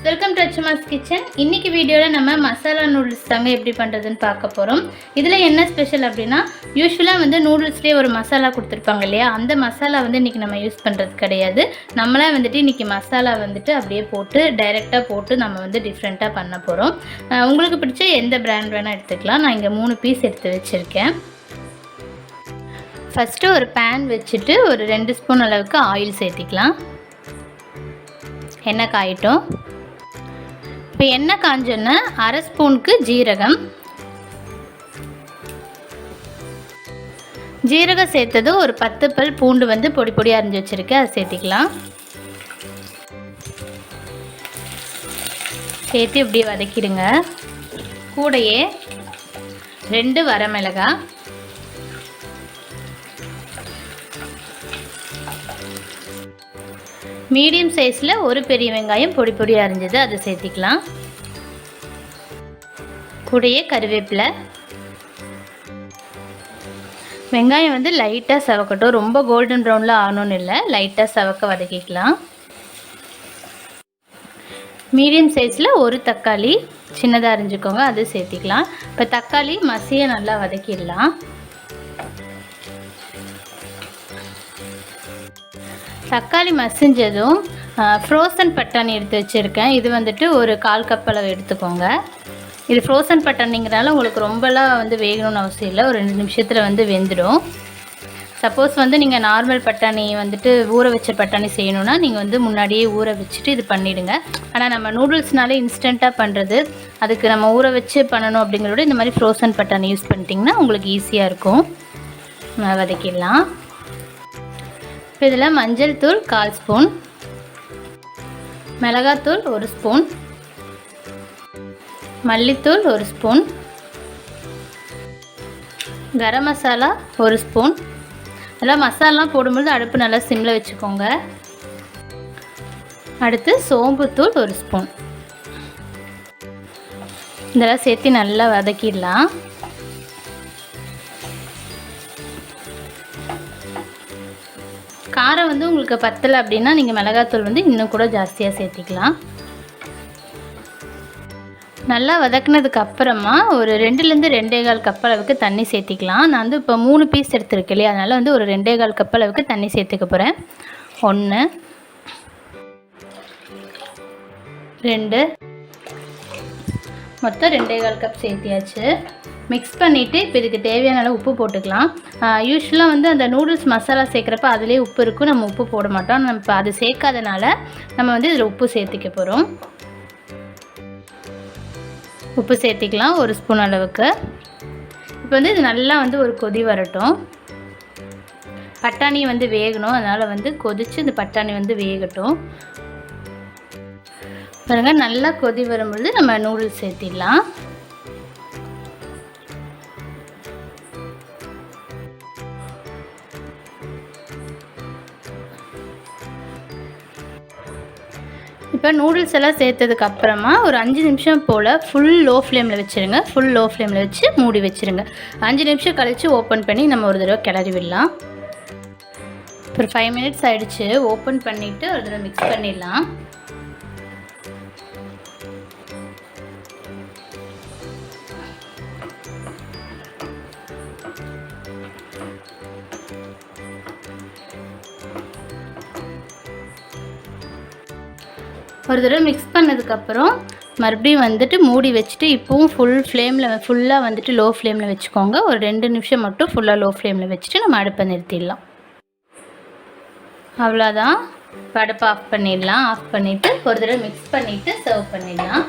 Welcome to Achuma'S kitchen. இன்னைக்கு வீடியோவில் நம்ம மசாலா நூடுல்ஸ் தாங்க எப்படி பண்ணுறதுன்னு பார்க்க போகிறோம். இதில் என்ன ஸ்பெஷல் அப்படின்னா, யூஸ்வலாக வந்து நூடுல்ஸ்லேயே ஒரு மசாலா கொடுத்துருப்பாங்க இல்லையா, அந்த மசாலா வந்து இன்றைக்கி நம்ம யூஸ் பண்ணுறது கிடையாது. நம்மளே வந்துட்டு இன்றைக்கி மசாலா வந்துட்டு அப்படியே போட்டு டைரெக்டாக போட்டு நம்ம வந்து டிஃப்ரெண்ட்டாக பண்ண போகிறோம். உங்களுக்கு பிடிச்ச எந்த பிராண்ட் வேணால் எடுத்துக்கலாம். நான் இங்கே 3 பீஸ் எடுத்து வச்சுருக்கேன். ஃபஸ்ட்டு ஒரு பேன் வச்சுட்டு ஒரு 2 ஸ்பூன் அளவுக்கு ஆயில் சேர்த்திக்கலாம். எண்ணெய் காயட்டும். இப்போ எண்ணெய் காஞ்சோன்னா அரை ஸ்பூனுக்கு ஜீரகம் சேர்த்தது ஒரு 10 பல் பூண்டு வந்து பொடி பொடியாக அரிஞ்சு வச்சுருக்கேன், அதை சேர்த்திக்கலாம். சேர்த்து இப்படியே வதக்கிடுங்க. கூடையே 2 வரமிளகாய், மீடியம் சைஸில் ஒரு பெரிய வெங்காயம் பொடி பொடியாக அரிஞ்சது, அதை சேர்த்திக்கலாம். கூடையே கருவேப்பிலை. வெங்காயம் வந்து லைட்டாக சவக்கட்டும், ரொம்ப கோல்டன் ப்ரௌனில் ஆகணும்னு இல்லை, லைட்டாக சவக்க வதக்கிக்கலாம். மீடியம் சைஸில் ஒரு தக்காளி சின்னதாக அரிஞ்சுக்கோங்க, அது சேர்த்திக்கலாம். இப்போ தக்காளி மசியை நல்லா வதக்கிடலாம். தக்காளி மசிஞ்சதும் ஃப்ரோசன் பட்டாணி எடுத்து வச்சுருக்கேன். இது வந்துட்டு ஒரு 1/4 கப் அளவு எடுத்துக்கோங்க. இது ஃப்ரோசன் பட்டாணிங்கிறனால உங்களுக்கு ரொம்பலாம் வந்து வேகணும்னு அவசியம் இல்லை, ஒரு 2 நிமிஷத்தில் வந்து வெந்துடும். சப்போஸ் வந்து நீங்கள் நார்மல் பட்டாணி வந்துட்டு ஊற வச்ச பட்டாணி செய்யணுன்னா நீங்கள் வந்து முன்னாடியே ஊற வச்சுட்டு இது பண்ணிவிடுங்க. ஆனால் நம்ம நூடுல்ஸ்னாலே இன்ஸ்டண்ட்டாக பண்ணுறது, அதுக்கு நம்ம ஊற வச்சு பண்ணணும் அப்படிங்கிறத இந்த மாதிரி ஃப்ரோசன் பட்டாணி யூஸ் பண்ணிட்டிங்கன்னா உங்களுக்கு ஈஸியாக இருக்கும். வதக்கிடலாம். இப்போ இதில் மஞ்சள் தூள் 1/4 ஸ்பூன், மிளகாத்தூள் 1 ஸ்பூன், மல்லித்தூள் 1 ஸ்பூன், கரம் மசாலா 1 ஸ்பூன். அதெல்லாம் மசாலாலாம் போடும்போது அடுப்பு நல்லா சிம்மில் வச்சுக்கோங்க. அடுத்து சோம்புத்தூள் 1 ஸ்பூன். இதெல்லாம் சேர்த்து நல்லா வதக்கிடலாம். காரம் வந்து உங்களுக்கு பத்தலை அப்படின்னா நீங்கள் மிளகாத்தூள் வந்து இன்னும் கூட ஜாஸ்தியாக சேர்த்திக்கலாம். நல்லா வதக்குனதுக்கு அப்புறமா ஒரு 2லேருந்து 2.25 கப் அளவுக்கு தண்ணி சேர்த்திக்கலாம். நான் வந்து இப்போ 3 பீஸ் எடுத்துருக்கேன் இல்லையா, அதனால் வந்து ஒரு 2.25 கப் அளவுக்கு தண்ணி சேர்த்துக்க போகிறேன். 1 2 மொத்தம் 2.25 கப் சேர்த்தியாச்சு. மிக்ஸ் பண்ணிவிட்டு இப்போ இதுக்கு தேவையான அளவு உப்பு போட்டுக்கலாம். யூஸ்வலாக வந்து அந்த நூடுல்ஸ் மசாலா சேர்க்குறப்ப அதிலே உப்பு இருக்கும், நம்ம உப்பு போட மாட்டோம். நம்ம இப்போ அது சேர்க்காதனால நம்ம வந்து இதில் உப்பு சேர்த்திக்க போகிறோம். உப்பு சேர்த்திக்கலாம் 1 ஸ்பூன் அளவுக்கு. இப்போ வந்து இது நல்லா வந்து ஒரு கொதி வரட்டும். பட்டாணி வந்து வேகணும், அதனால் வந்து கொதித்து இந்த பட்டாணி வந்து வேகட்டும். பாருங்கள், நல்லா கொதி வரும்பொழுது நம்ம நூடுல்ஸ் சேர்த்திடலாம். இப்போ நூடுல்ஸ் எல்லாம் சேர்த்ததுக்கு அப்புறமா ஒரு 5 நிமிஷம் போல் ஃபுல் லோ ஃப்ளேமில் வச்சுருங்க. ஃபுல் லோ ஃப்ளேமில் வச்சு மூடி வச்சுருங்க. 5 நிமிஷம் கழித்து ஓப்பன் பண்ணி நம்ம ஒரு தடவை கிளறி விடலாம். ஒரு 5 மினிட்ஸ் ஆகிடுச்சு. ஓப்பன் பண்ணிவிட்டு ஒரு தடவை மிக்ஸ் பண்ணிடலாம். ஒரு தடவை மிக்ஸ் பண்ணதுக்கப்புறம் மறுபடியும் வந்துட்டு மூடி வச்சுட்டு இப்போவும் ஃபுல்லாக வந்துட்டு லோ ஃப்ளேமில் வச்சுக்கோங்க. ஒரு 2 நிமிஷம் மட்டும் ஃபுல்லாக லோ ஃப்ளேமில் வச்சுட்டு நம்ம அடுப்பை நிறுத்திடலாம். அவ்வளோதான். இப்போ அடுப்பை ஆஃப் பண்ணிடலாம். ஆஃப் பண்ணிவிட்டு ஒரு தடவை மிக்ஸ் பண்ணிவிட்டு சர்வ் பண்ணிடலாம்.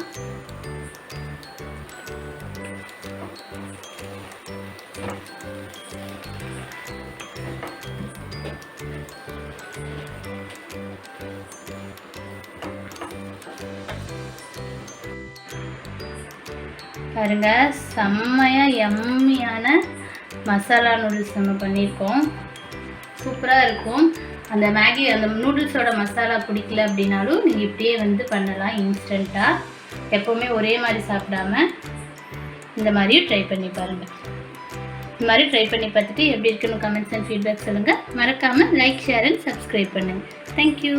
பாருங்க, செம்மையாக எம்மியான மசாலா நூடுல்ஸ் நம்ம பண்ணியிருக்கோம். சூப்பராக இருக்கும். அந்த அந்த நூடுல்ஸோட மசாலா பிடிக்கல அப்படின்னாலும் நீங்கள் இப்படியே வந்து பண்ணலாம் இன்ஸ்டண்ட்டாக. எப்போவுமே ஒரே மாதிரி சாப்பிடாம இந்த மாதிரியும் ட்ரை பண்ணி பாருங்கள். இந்த மாதிரி ட்ரை பண்ணி பார்த்துட்டு எப்படி இருக்குன்னு கமெண்ட்ஸ் அண்ட் ஃபீட்பேக் சொல்லுங்கள். மறக்காமல் லைக், ஷேர் அண்ட் சப்ஸ்கிரைப் பண்ணுங்கள். தேங்க்யூ.